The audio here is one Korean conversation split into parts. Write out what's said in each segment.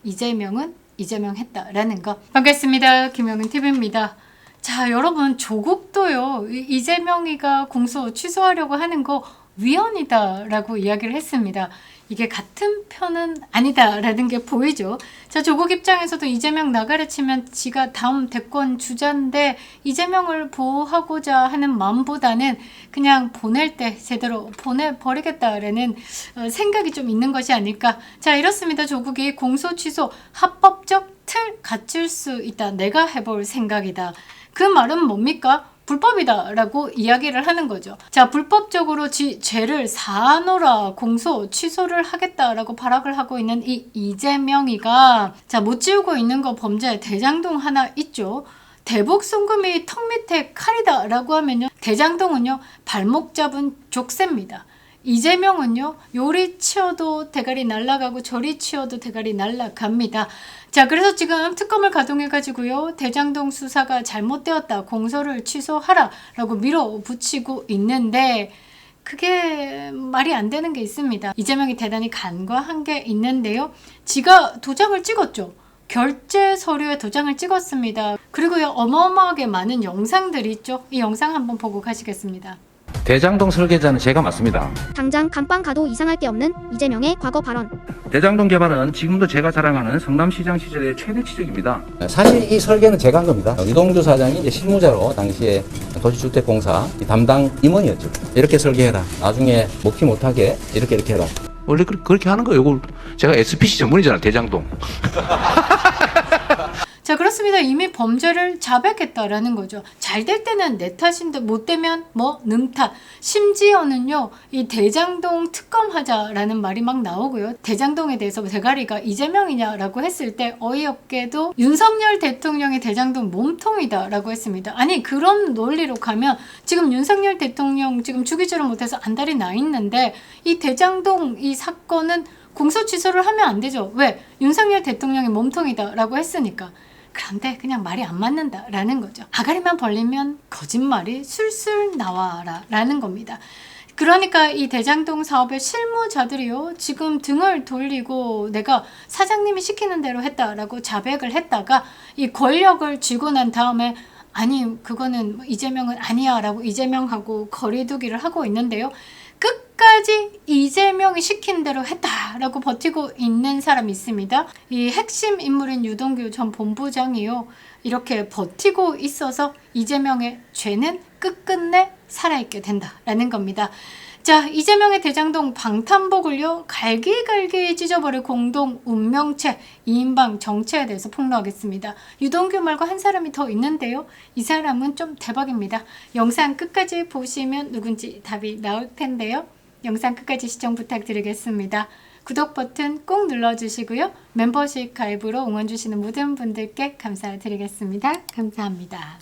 이재명은 이재명 했다라는 거. 반갑습니다. 김영은TV입니다. 자, 여러분, 조국도요, 이재명이가 공소 취소하려고 하는 거 위헌이다라고 이야기를 했습니다. 이게 같은 편은 아니다라는 게 보이죠. 자, 조국 입장에서도 이재명 나가래 치면 지가 다음 대권 주자인데 이재명을 보호하고자 하는 마음보다는 그냥 보낼 때 제대로 보내버리겠다라는 생각이 좀 있는 것이 아닐까. 자, 이렇습니다. 조국이 공소 취소 합법적 틀 갖출 수 있다. 내가 해볼 생각이다. 그 말은 뭡니까? 불법이다 라고 이야기를 하는 거죠. 자, 불법적으로 죄를 사하노라 공소 취소를 하겠다라고 발악을 하고 있는 이 이재명이가 자, 못 지우고 있는 거 범죄 대장동 하나 있죠. 대북 송금이 턱 밑에 칼이다 라고 하면요, 대장동은요 발목 잡은 족쇄입니다. 이재명은요, 요리 치어도 대가리 날아가고 저리 치어도 대가리 날아갑니다. 자, 그래서 지금 특검을 가동해가지고요, 대장동 수사가 잘못되었다, 공소를 취소하라 라고 밀어붙이고 있는데 그게 말이 안 되는 게 있습니다. 이재명이 대단히 간과한 게 있는데요, 지가 도장을 찍었죠. 결제 서류에 도장을 찍었습니다. 그리고요, 어마어마하게 많은 영상들이 있죠. 이 영상 한번 보고 가시겠습니다. 대장동 설계자는 제가 맞습니다. 당장 감방 가도 이상할 게 없는 이재명의 과거 발언. 대장동 개발은 지금도 제가 자랑하는 성남시장 시절의 최대 치적입니다. 사실 이 설계는 제가 한 겁니다. 유동규 사장이 이제 실무자로 당시에 도시주택공사 담당 임원이었죠. 이렇게 설계해라. 나중에 먹지 못하게 이렇게 해라. 원래 그렇게 하는 거예요. 이걸 제가 SPC 전문이잖아요. 대장동. 자, 그렇습니다. 이미 범죄를 자백했다라는 거죠. 잘 될 때는 내 탓인데 못 되면 뭐 능 탓. 심지어는요, 이 대장동 특검하자라는 말이 막 나오고요. 대장동에 대해서 대가리가 이재명이냐라고 했을 때 어이없게도 윤석열 대통령이 대장동 몸통이다라고 했습니다. 아니, 그런 논리로 가면 지금 윤석열 대통령 지금 죽이지를 못해서 안달이 나 있는데 이 대장동 이 사건은 공소 취소를 하면 안 되죠. 왜? 윤석열 대통령이 몸통이다라고 했으니까. 그런데 그냥 말이 안 맞는다라는 거죠. 아가리만 벌리면 거짓말이 술술 나와라 라는 겁니다. 그러니까 이 대장동 사업의 실무자들이요, 지금 등을 돌리고 내가 사장님이 시키는 대로 했다라고 자백을 했다가 이 권력을 쥐고 난 다음에 아니, 그거는 이재명은 아니야 라고 이재명하고 거리두기를 하고 있는데요, 끝까지 이재명이 시킨 대로 했다라고 버티고 있는 사람이 있습니다. 이 핵심 인물인 유동규 전 본부장이요, 이렇게 버티고 있어서 이재명의 죄는 끝끝내 살아있게 된다라는 겁니다. 자, 이재명의 대장동 방탄복을요, 갈기갈기 찢어버릴 공동 운명체, 이인방 정체에 대해서 폭로하겠습니다. 유동규 말고 한 사람이 더 있는데요, 이 사람은 좀 대박입니다. 영상 끝까지 보시면 누군지 답이 나올 텐데요, 영상 끝까지 시청 부탁드리겠습니다. 구독 버튼 꼭 눌러주시고요, 멤버십 가입으로 응원 주시는 모든 분들께 감사드리겠습니다. 감사합니다.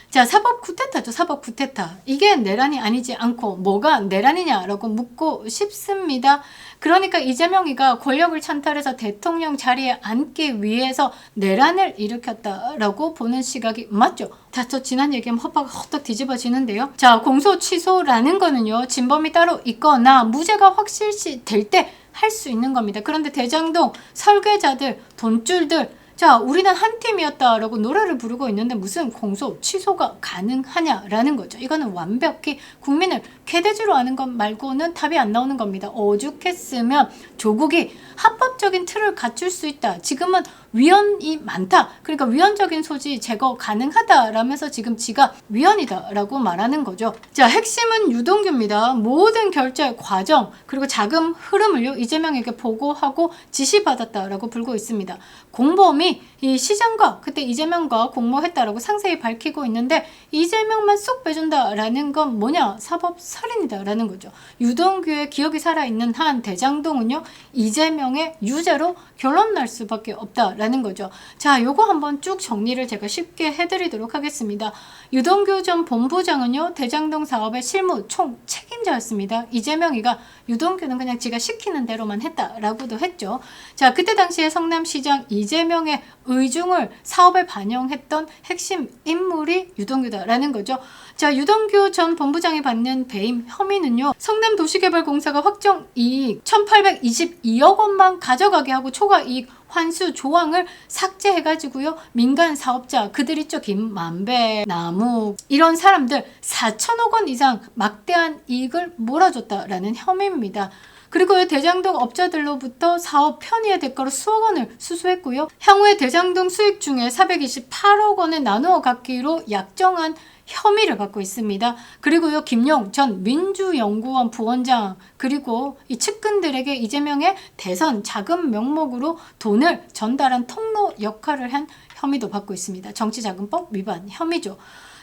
자, 사법 쿠데타죠. 사법 쿠데타. 이게 내란이 아니지 않고 뭐가 내란이냐라고 묻고 싶습니다. 그러니까 이재명이가 권력을 찬탈해서 대통령 자리에 앉기 위해서 내란을 일으켰다라고 보는 시각이 맞죠. 자, 저 지난 얘기하면 허파가 헛떡 뒤집어지는데요. 자, 공소 취소라는 거는요, 진범이 따로 있거나 무죄가 확실시 될 때 할 수 있는 겁니다. 그런데 대장동 설계자들, 돈줄들, 자, 우리는 한 팀이었다라고 노래를 부르고 있는데 무슨 공소 취소가 가능하냐라는 거죠. 이거는 완벽히 국민을 개돼지로 하는 것 말고는 답이 안 나오는 겁니다. 오죽했으면 조국이 합법적인 틀을 갖출 수 있다, 지금은 위헌이 많다, 그러니까 위헌적인 소지 제거 가능하다라면서 지금 지가 위헌이다라고 말하는 거죠. 자, 핵심은 유동규입니다. 모든 결제 과정 그리고 자금 흐름을요, 이재명에게 보고하고 지시받았다라고 불고 있습니다. 공범이 이 시장과 그때 이재명과 공모했다라고 상세히 밝히고 있는데 이재명만 쏙 빼준다라는 건 뭐냐? 사법살인이다라는 거죠. 유동규의 기억이 살아있는 한 대장동은요, 이재명의 유죄로 결론 날 수밖에 없다라는 거죠. 자, 요거 한번 쭉 정리를 제가 쉽게 해드리도록 하겠습니다. 유동규 전 본부장은요, 대장동 사업의 실무 총 책임자였습니다. 이재명이가 유동규는 그냥 지가 시키는 대로만 했다라고도 했죠. 자, 그때 당시에 성남시장 이재명의 의중을 사업에 반영했던 핵심 인물이 유동규다라는 거죠. 자, 유동규 전 본부장이 받는 배임 혐의는요. 성남도시개발공사가 확정 이익 1822억 원만 가져가게 하고 초과 이익 환수 조항을 삭제해가지고요. 민간 사업자, 그들 있죠. 김만배, 남욱 이런 사람들 4천억 원 이상 막대한 이익을 몰아줬다라는 혐의입니다. 그리고 대장동 업자들로부터 사업 편의의 대가로 수억 원을 수수했고요. 향후에 대장동 수익 중에 428억 원을 나누어 갖기로 약정한 혐의를 받고 있습니다. 그리고요, 김용 전 민주연구원 부원장 그리고 이 측근들에게 이재명의 대선 자금 명목으로 돈을 전달한 통로 역할을 한 혐의도 받고 있습니다. 정치자금법 위반 혐의죠.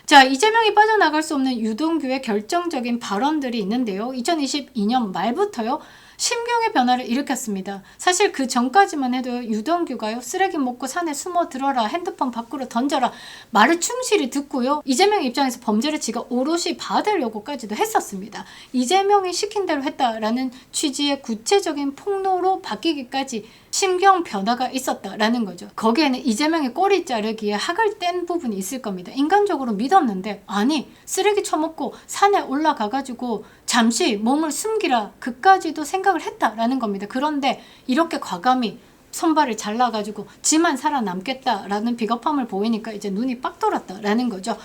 자, 이재명이 빠져나갈 수 없는 유동규의 결정적인 발언들이 있는데요. 2022년 말부터요. 심경의 변화를 일으켰습니다. 사실 그 전까지만 해도 유동규가요. 쓰레기 먹고 산에 숨어 들어라. 핸드폰 밖으로 던져라. 말을 충실히 듣고요. 이재명 입장에서 범죄를 지가 오롯이 받으려고까지도 했었습니다. 이재명이 시킨 대로 했다라는 취지의 구체적인 폭로로 바뀌기까지 심경 변화가 있었다라는 거죠. 거기에는 이재명의 꼬리 자르기에 학을 뗀 부분이 있을 겁니다. 인간적으로 믿었는데 아니 쓰레기 처먹고 산에 올라가가지고 잠시 몸을 숨기라 그까지도 생각을 했다라는 겁니다. 그런데 이렇게 과감히 손발을 잘라가지고 지만 살아남겠다라는 비겁함을 보이니까 이제 눈이 빡 돌았다라는 거죠.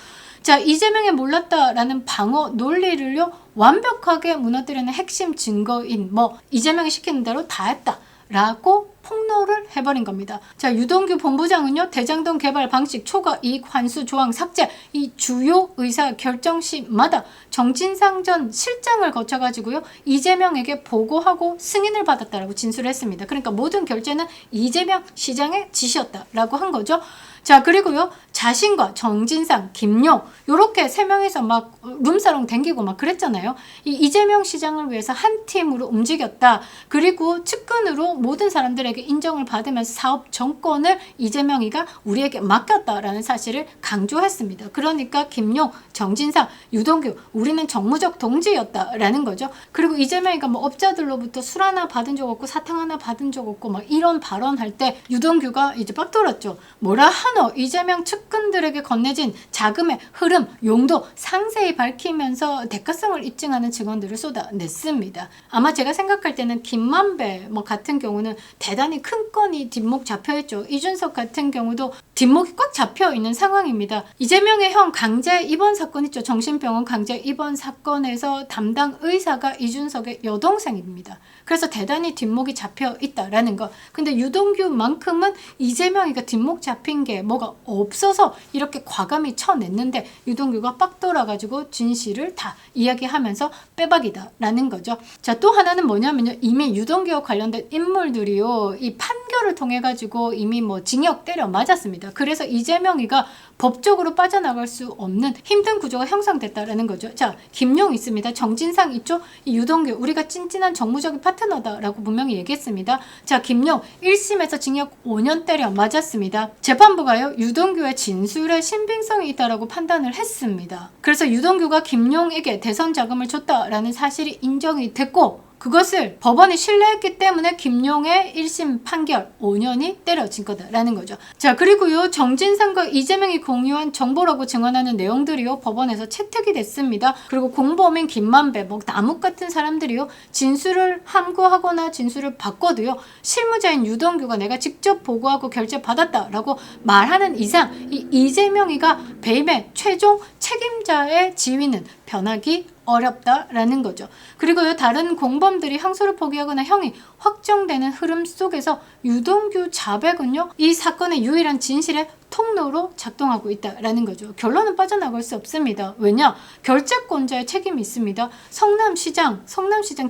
자, 이재명이 몰랐다라는 방어 논리를요 완벽하게 무너뜨리는 핵심 증거인 이재명이 시키는 대로 다 했다 라고 폭로를 해버린 겁니다. 자, 유동규 본부장은요, 대장동 개발 방식 초과 이익 환수 조항 삭제, 이 주요 의사 결정 시마다 정진상 전 실장을 거쳐가지고요, 이재명에게 보고하고 승인을 받았다라고 진술을 했습니다. 그러니까 모든 결제는 이재명 시장의 지시였다라고 한 거죠. 자, 그리고요, 자신과 정진상, 김용 요렇게 세 명이서 막 룸사롱 댕기고 막 그랬잖아요. 이 이재명 시장을 위해서 한 팀으로 움직였다. 그리고 측근으로 모든 사람들에게 인정을 받으면서 사업 정권을 이재명이가 우리에게 맡겼다라는 사실을 강조했습니다. 그러니까 김용, 정진상, 유동규 우리는 정무적 동지였다라는 거죠. 그리고 이재명이가 업자들로부터 술 하나 받은 적 없고 사탕 하나 받은 적 없고 막 이런 발언할 때 유동규가 이제 빡 돌았죠. 뭐라 하노? 이재명 측근들에게 건네진 자금의 흐름, 용도 상세히 밝히면서 대가성을 입증하는 증언들을 쏟아냈습니다. 아마 제가 생각할 때는 김만배 같은 경우는 대단히 큰 건이 뒷목 잡혀있죠. 이준석 같은 경우도 뒷목이 꽉 잡혀있는 상황입니다. 이재명의 형 강제 입원 사건 있죠. 정신병원 강제 입원 사건에서 담당 의사가 이준석의 여동생입니다. 그래서 대단히 뒷목이 잡혀있다라는 거. 근데 유동규만큼은 이재명이가 뒷목 잡힌 게 뭐가 없어서 이렇게 과감히 쳐냈는데 유동규가 빡 돌아가지고 진실을 다 이야기하면서 빼박이다라는 거죠. 자, 또 하나는 뭐냐면요. 이미 유동규와 관련된 인물들이요. 이 판결을 통해 가지고 이미 징역 때려 맞았습니다. 그래서 이재명이가 법적으로 빠져나갈 수 없는 힘든 구조가 형성됐다라는 거죠. 자, 김용 있습니다. 정진상 있죠? 이 유동규 우리가 찐찐한 정무적인 파트너다라고 분명히 얘기했습니다. 자, 김용 1심에서 징역 5년 때려 맞았습니다. 재판부가요. 유동규의 진술에 신빙성이 있다라고 판단을 했습니다. 그래서 유동규가 김용에게 대선 자금을 줬다라는 사실이 인정이 됐고 그것을 법원이 신뢰했기 때문에 김용의 1심 판결 5년이 때려진 거다라는 거죠. 자, 그리고요. 정진상과 이재명이 공유한 정보라고 증언하는 내용들이요. 법원에서 채택이 됐습니다. 그리고 공범인 김만배, 남욱 같은 사람들이요. 진술을 함구하거나 진술을 바꿔도요. 실무자인 유동규가 내가 직접 보고하고 결제 받았다라고 말하는 이상 이 이재명이가 배임의 최종 책임자의 지위는 변하기 어렵다라는 거죠. 그리고요, 다른 공범들이 항소를 포기하거나 형이 확정되는 흐름 속에서 유동규 자백은요, 이 사건의 유일한 진실의 통로로 작동하고 있다라는 거죠. 결론은 빠져나갈 수 없습니다. 왜냐? 결재권자의 책임이 있습니다. 성남시장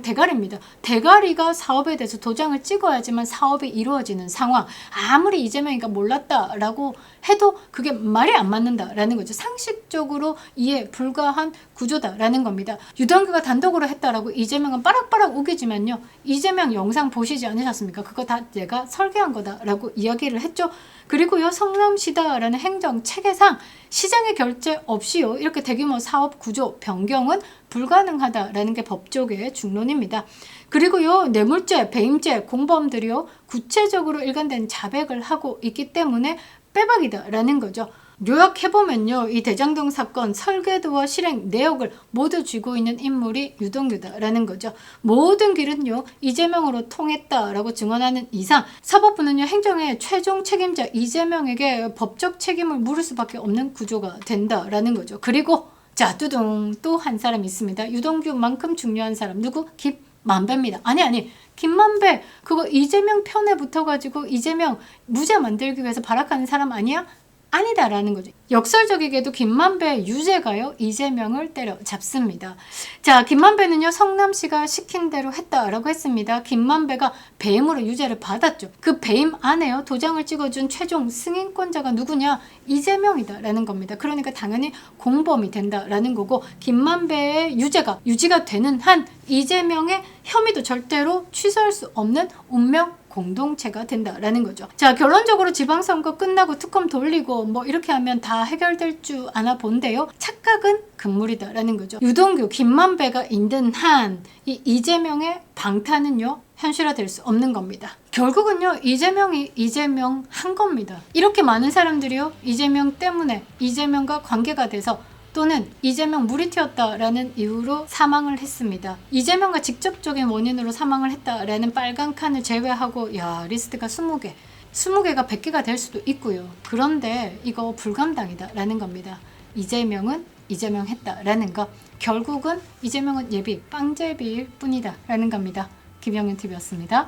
대가리입니다. 대가리가 사업에 대해서 도장을 찍어야지만 사업이 이루어지는 상황. 아무리 이재명이가 몰랐다라고 해도 그게 말이 안 맞는다라는 거죠. 상식적으로 이해 불가한 구조다라는 겁니다. 유동규가 단독으로 했다라고 이재명은 빠락빠락 우기지만요. 이재명 영상 보시지 않으셨습니까? 그거 다 내가 설계한 거다라고 이야기를 했죠. 그리고요, 성남시 시다라는 행정 체계상 시장의 결재 없이요 이렇게 대규모 사업 구조 변경은 불가능하다라는 게 법조계의 중론입니다. 그리고요 뇌물죄, 배임죄, 공범들이요 구체적으로 일관된 자백을 하고 있기 때문에 빼박이다라는 거죠. 요약해보면요 이 대장동 사건 설계도와 실행 내역을 모두 쥐고 있는 인물이 유동규다라는 거죠. 모든 길은요 이재명으로 통했다라고 증언하는 이상 사법부는요 행정의 최종 책임자 이재명에게 법적 책임을 물을 수밖에 없는 구조가 된다라는 거죠. 그리고 자 뚜둥 또 한 사람 있습니다. 유동규만큼 중요한 사람 누구? 김만배입니다. 아니 김만배 그거 이재명 편에 붙어가지고 이재명 무죄 만들기 위해서 발악하는 사람 아니야? 아니다라는 거죠. 역설적이게도 김만배의 유죄가요 이재명을 때려잡습니다. 자 김만배는요 성남시가 시킨 대로 했다라고 했습니다. 김만배가 배임으로 유죄를 받았죠. 그 배임 안에요 도장을 찍어준 최종 승인권자가 누구냐? 이재명이다라는 겁니다. 그러니까 당연히 공범이 된다라는 거고 김만배의 유죄가 유지가 되는 한 이재명의 혐의도 절대로 취소할 수 없는 운명 공동체가 된다라는 거죠. 자 결론적으로 지방선거 끝나고 특검 돌리고 뭐 이렇게 하면 다 해결될 줄 아나 본데요. 착각은 금물이다라는 거죠. 유동규, 김만배가 있는 한 이 이재명의 방탄은요 현실화될 수 없는 겁니다. 결국은요 이재명이 이재명 한 겁니다. 이렇게 많은 사람들이요 이재명 때문에 이재명과 관계가 돼서 또는 이재명 물이 튀었다라는 이유로 사망을 했습니다. 이재명과 직접적인 원인으로 사망을 했다라는 빨간 칸을 제외하고 야 리스트가 20개 20개가 100개가 될 수도 있고요. 그런데 이거 불감당이다라는 겁니다. 이재명은 이재명 했다라는 거 결국은 이재명은 예비 빵제비일 뿐이다라는 겁니다. 김영현 TV였습니다.